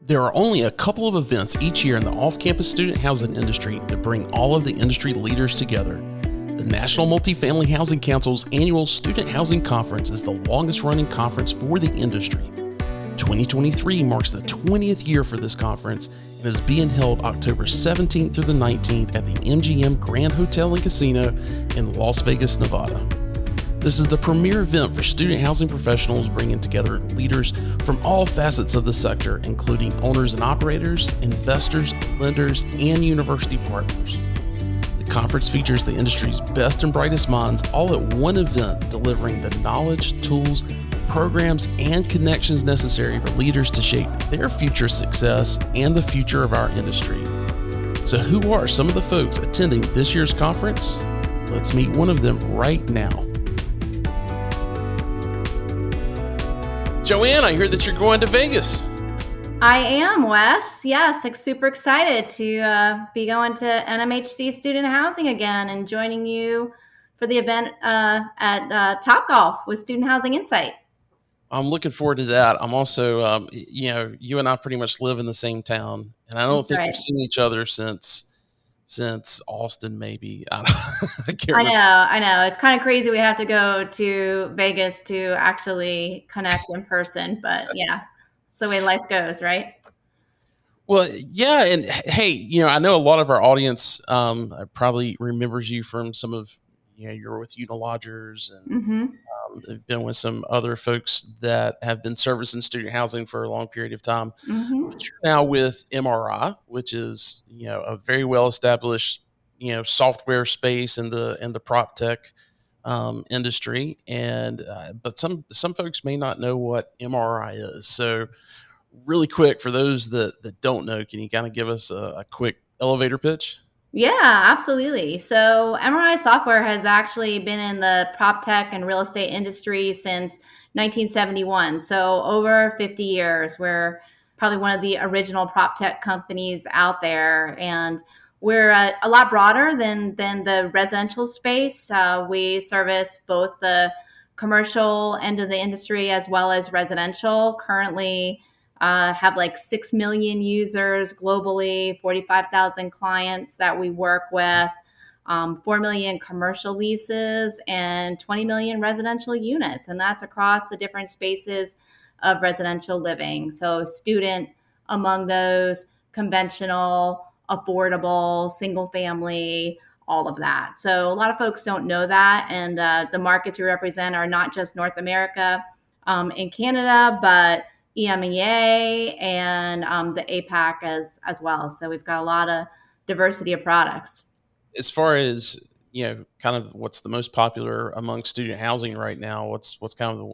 There are only a couple of events each year in the off-campus student housing industry that bring all of the industry leaders together. The National Multifamily Housing Council's annual Student Housing Conference is the longest-running conference for the industry. 2023 marks the 20th year for this conference and is being held October 17th through the 19th at the MGM Grand Hotel and Casino in Las Vegas, Nevada. This is the premier event for student housing professionals, bringing together leaders from all facets of the sector, including owners and operators, investors, lenders, and university partners. The conference features the industry's best and brightest minds all at one event, delivering the knowledge, tools, programs, and connections necessary for leaders to shape their future success and the future of our industry. So who are some of the folks attending this year's conference? Let's meet one of them right now. Joanne, I hear that you're going to Vegas. I am, Wes. Yes, super excited to be going to NMHC Student Housing again and joining you for the event at Topgolf with Student Housing Insight. I'm looking forward to that. I'm also, you and I pretty much live in the same town, and I don't think we've seen each other since Austin, maybe. I know. It's kind of crazy. We have to go to Vegas to actually connect in person, but yeah, it's the way life goes, right? Well, yeah. And hey, I know a lot of our audience probably remembers you from some of, you're with Unilodgers and have been with some other folks that have been servicing student housing for a long period of time. But you're now with MRI, which is, a very well-established, software space in the prop tech industry. And but some folks may not know what MRI is. So really quick, for those that don't know, can you kind of give us a quick elevator pitch? Yeah, absolutely. So MRI software has actually been in the prop tech and real estate industry since 1971. So over 50 years. We're probably one of the original prop tech companies out there. And we're a lot broader than the residential space. We service both the commercial end of the industry as well as residential. Currently, have like 6 million users globally, 45,000 clients that we work with, 4 million commercial leases, and 20 million residential units. And that's across the different spaces of residential living. So student among those, conventional, affordable, single family, all of that. So a lot of folks don't know that. And the markets we represent are not just North America and Canada, but EMEA and the APAC as well. So we've got a lot of diversity of products. As far as, kind of what's the most popular among student housing right now, what's kind of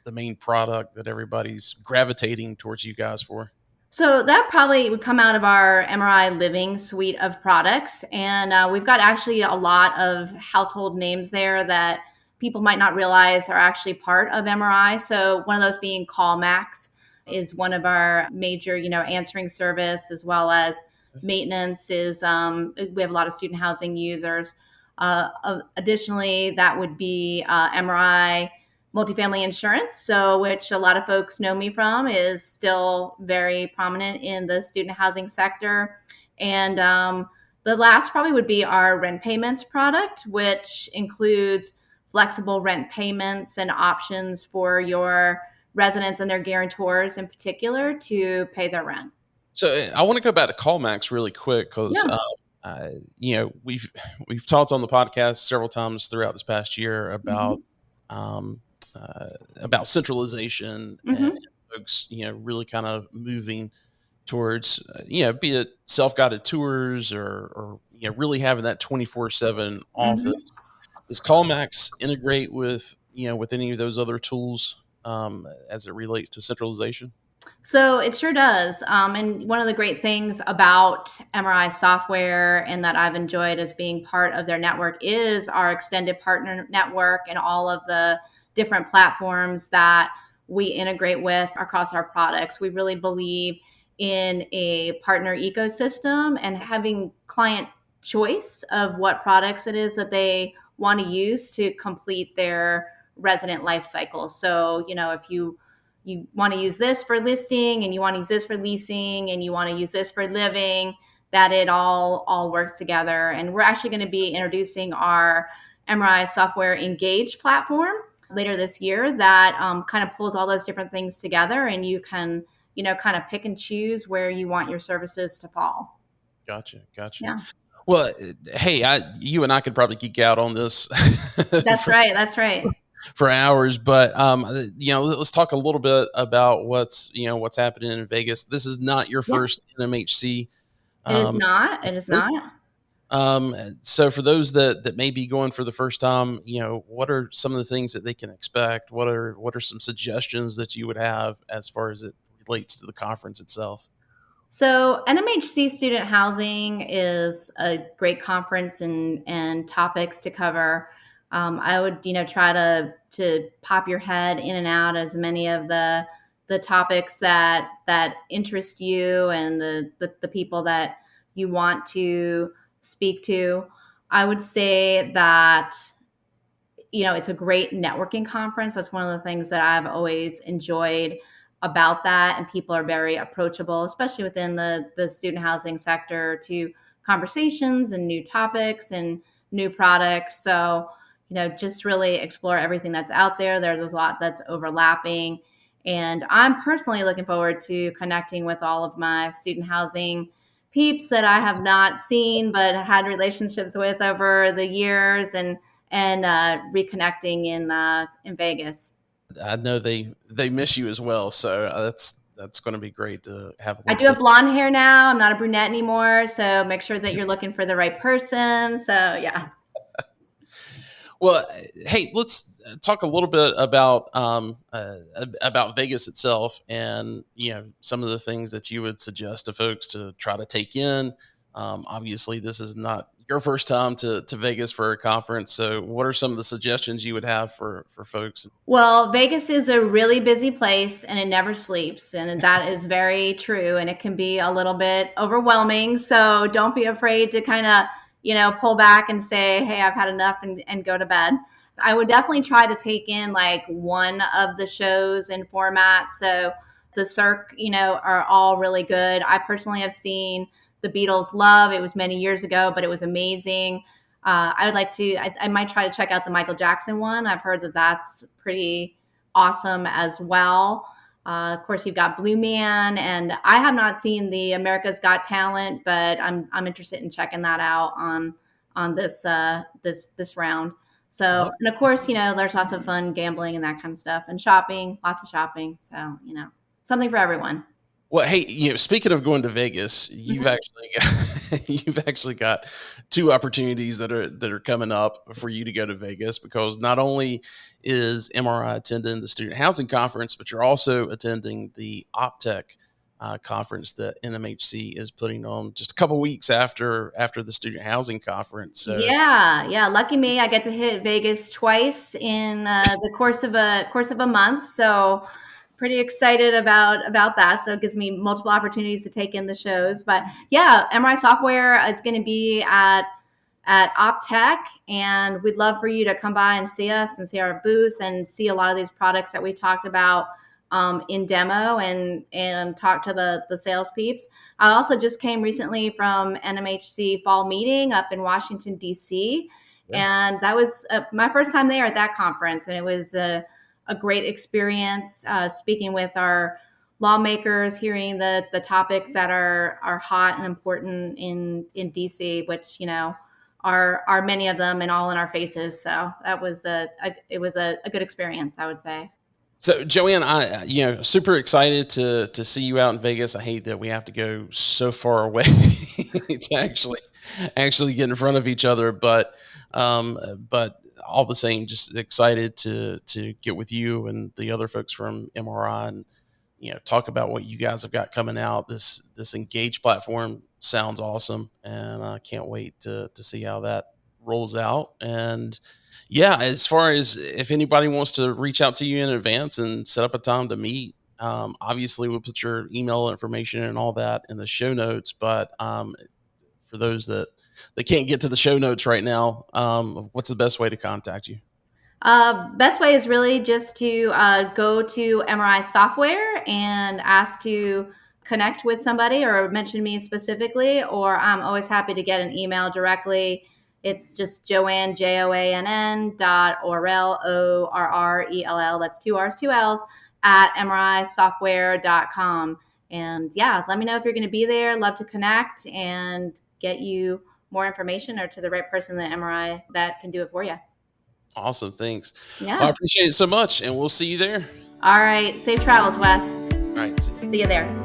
the main product that everybody's gravitating towards you guys for? So that probably would come out of our MRI Living suite of products. And we've got actually a lot of household names there that people might not realize are actually part of MRI. So one of those being CallMax is one of our major, answering service, as well as maintenance is, we have a lot of student housing users. Additionally, that would be MRI Multifamily Insurance, so which a lot of folks know me from, is still very prominent in the student housing sector. And the last probably would be our rent payments product, which includes flexible rent payments and options for your residents and their guarantors in particular to pay their rent. So I want to go back to CallMax really quick because, we've talked on the podcast several times throughout this past year about centralization and folks, really kind of moving towards, be it self-guided tours or really having that 24/7 office. Does CallMax integrate with any of those other tools as it relates to centralization? So it sure does. And one of the great things about MRI software and that I've enjoyed as being part of their network is our extended partner network and all of the different platforms that we integrate with across our products. We really believe in a partner ecosystem and having client choice of what products it is that they want to use to complete their resident life cycle. So, if you you want to use this for listing, and you want to use this for leasing, and you want to use this for living, that it all works together. And we're actually going to be introducing our MRI software Engage platform later this year that kind of pulls all those different things together, and you can, kind of pick and choose where you want your services to fall. Gotcha. Yeah, Well, hey, you and I could probably geek out on this that's for, right. That's right. for hours, but let's talk a little bit about what's happening in Vegas. This is not your Yeah, first NMHC. it is Um, not. It is not. so for those that may be going for the first time, what are some of the things that they can expect? What are some suggestions that you would have as far as it relates to the conference itself? So NMHC Student Housing is a great conference and topics to cover. I would, try to pop your head in and out as many of the topics that interest you and the people that you want to speak to. I would say that it's a great networking conference. That's one of the things that I've always enjoyed about that. And people are very approachable, especially within the student housing sector, to conversations and new topics and new products. So, just really explore everything that's out there. There's a lot that's overlapping. And I'm personally looking forward to connecting with all of my student housing peeps that I have not seen but had relationships with over the years, and reconnecting in Vegas. I know they miss you as well, so that's going to be great to have a I little do have bit. blonde hair now. I'm not a brunette anymore, so make sure that you're looking for the right person. So yeah. Well, hey, let's talk a little bit about Vegas itself, and some of the things that you would suggest to folks to try to take in. Obviously, this is not your first time to Vegas for a conference, so what are some of the suggestions you would have for folks? Well, Vegas is a really busy place and it never sleeps. And that is very true. And it can be a little bit overwhelming. So don't be afraid to kind of, pull back and say, hey, I've had enough, and go to bed. I would definitely try to take in like one of the shows and formats. So the Cirque, are all really good. I personally have seen the Beatles Love. It was many years ago, but it was amazing. I would like to, I might try to check out the Michael Jackson one. I've heard that that's pretty awesome as well. Of course, you've got Blue Man, and I have not seen the America's Got Talent, but I'm interested in checking that out on this round. So, and of course, there's lots of fun gambling and that kind of stuff, and shopping, lots of shopping. So, something for everyone. Well, hey, speaking of going to Vegas, you've Mhm. actually got, you've actually got two opportunities that are coming up for you to go to Vegas, because not only is MRI attending the Student Housing Conference, but you're also attending the OpTech conference that NMHC is putting on just a couple weeks after the Student Housing Conference. So Yeah, yeah. Lucky me, I get to hit Vegas twice in the course of a month. So pretty excited about that. So it gives me multiple opportunities to take in the shows. But yeah, MRI software is going to be at OpTech, and we'd love for you to come by and see us and see our booth and see a lot of these products that we talked about in demo, and talk to the sales peeps. I also just came recently from NMHC fall meeting up in Washington D.C., yeah. and that was my first time there at that conference, and it was a great experience speaking with our lawmakers, hearing the topics that are hot and important in DC, which are many of them and all in our faces. So that was it was a good experience, I would say. So Joanne, I super excited to see you out in Vegas. I hate that we have to go so far away to actually get in front of each other, but all the same, just excited to get with you and the other folks from MRI, and talk about what you guys have got coming out. This Engage platform sounds awesome, and I can't wait to see how that rolls out. And yeah, as far as if anybody wants to reach out to you in advance and set up a time to meet, obviously we'll put your email information and all that in the show notes. But for those that can't get to the show notes right now, what's the best way to contact you? Best way is really just to go to MRI software and ask to connect with somebody or mention me specifically, or I'm always happy to get an email directly. It's just Joanne, Joann dot Orrell, Orrell, that's two R's, two L's, at MRIsoftware.com. And yeah, let me know if you're going to be there. Love to connect and get you more information or to the right person in the MRI that can do it for you. Awesome. Thanks. Well, I Yeah. appreciate it so much, and we'll see you there. All right. Safe travels, Wes. All right. See you. See you there.